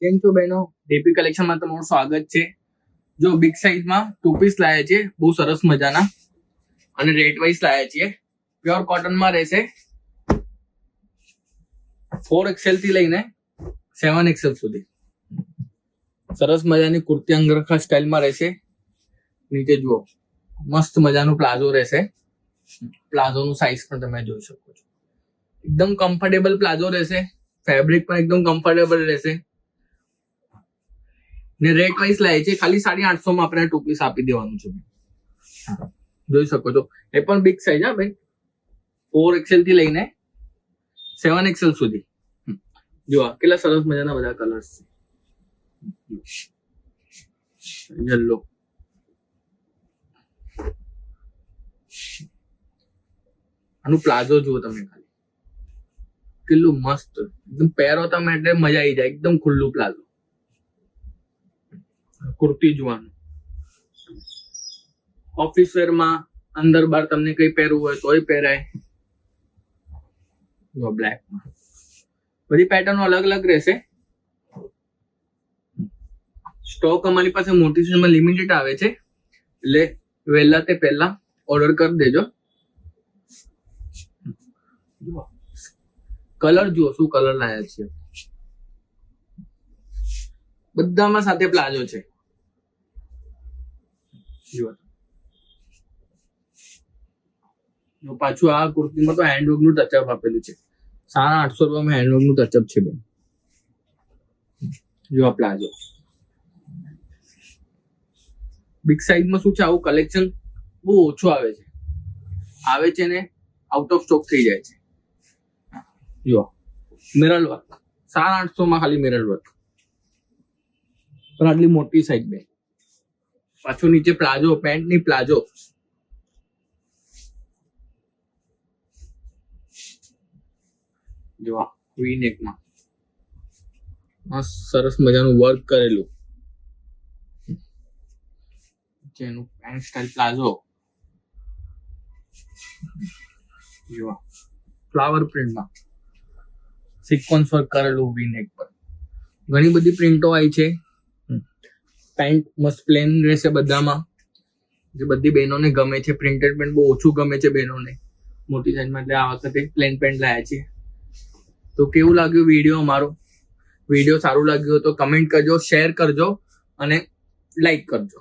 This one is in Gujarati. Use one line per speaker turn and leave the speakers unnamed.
કેમ છો બહેનો? ડીપી કલેક્શનમાં તમારું સ્વાગત છે. જો બિગ સાઇઝમાં 2 પીસ લાયા છે, બહુ સરસ મજાના, અને રેટ વાઇઝ લાયા છીએ. પ્યોર કોટનમાં રહેશે. 4XL થી લઈને 7XL સુધી સરસ મજાની કુર્તી અંગરખા સ્ટાઇલમાં રહેશે. નીચે જુઓ, મસ્ત મજાનું પ્લાઝો રહેશે. પ્લાઝોનું સાઇઝ પણ તમે જોઈ શકો છો. એકદમ કમ્ફર્ટેબલ પ્લાઝો રહેશે. ફેબ્રિક પણ એકદમ કમ્ફર્ટેબલ રહેશે. ને રેટ વાઇઝ લાય છે, ખાલી 850 માં આપણે 2 પીસ આપી દેવાનું છે. જોઈ શકો છો, એ પણ બિગ સાઇઝ હા ભાઈ. 4XL થી લઈને 7XL સુધી. જો કેટલા સરસ મજાના બધા કલર્સ છે. યલો, આનું પ્લાઝો જુઓ તમે, ખાલી કેટલું મસ્ત, એકદમ પહેરો તમે એટલે મજા આવી જાય. એકદમ ખુલ્લું પ્લાઝો. કુર્તી જોવાનું, ઓફિસ વેરમાં અંદર બહાર તમને કઈ પહેરવું હોય તોય પહેરાય. બ્લેકમાં બધી પેટર્નો અલગ અલગ રહેશે. સ્ટોક અમારી પાસે મોટી સાઈઝમાં લિમિટેડ આવે છે, એટલે વહેલા તે પહેલા ઓર્ડર કરી દેજો. કલર જુઓ, શું કલર લાયા છે. બધામાં સાથે પ્લાઝો છે. પાછું આ કુર્તીમાં તો હેન્ડવર્ક નું ટચઅપ આપેલું છે. 850 રૂપિયામાં હેન્ડવર્ક નું ટચઅપ છે બેન. જો આ પ્લાઝો બિગ સાઇઝમાં શું છે, આવું કલેક્શન બહુ ઓછું આવે છે ને આઉટ ઓફ સ્ટોક થઈ જાય છે. જો મિરર વર્ક 850 માં ખાલી મિરર વર્ક, પણ આટલી મોટી સાઈઝ બે. પાછું નીચે પ્લાઝો, પેન્ટ ની પ્લાઝો. જો વી નેકમાં મસ્ત સરસ મજાનું વર્ક કરેલું. જેનું પેન્ટ સ્ટાઇલ પ્લાઝો. જો ફ્લાવર પ્રિન્ટમાં સિક્વન્સ વર્ક કરેલું વી નેક પર. ઘણી બધી પ્રિન્ટો આવી છે. પેન્ટ મસ્ત પ્લેન રહેશે બધામાં, જે બધી બહેનોને ગમે છે. પ્રિન્ટેડ પેન્ટ બહુ ઓછું ગમે છે બહેનોને મોટી સાઈઝમાં, એટલે આ વખતે પ્લેન પેન્ટ લાયા છે. તો કેવું લાગ્યું વિડીયો અમારો? વિડીયો સારું લાગ્યું તો કમેન્ટ કરજો, શેર કરજો અને લાઈક કરજો.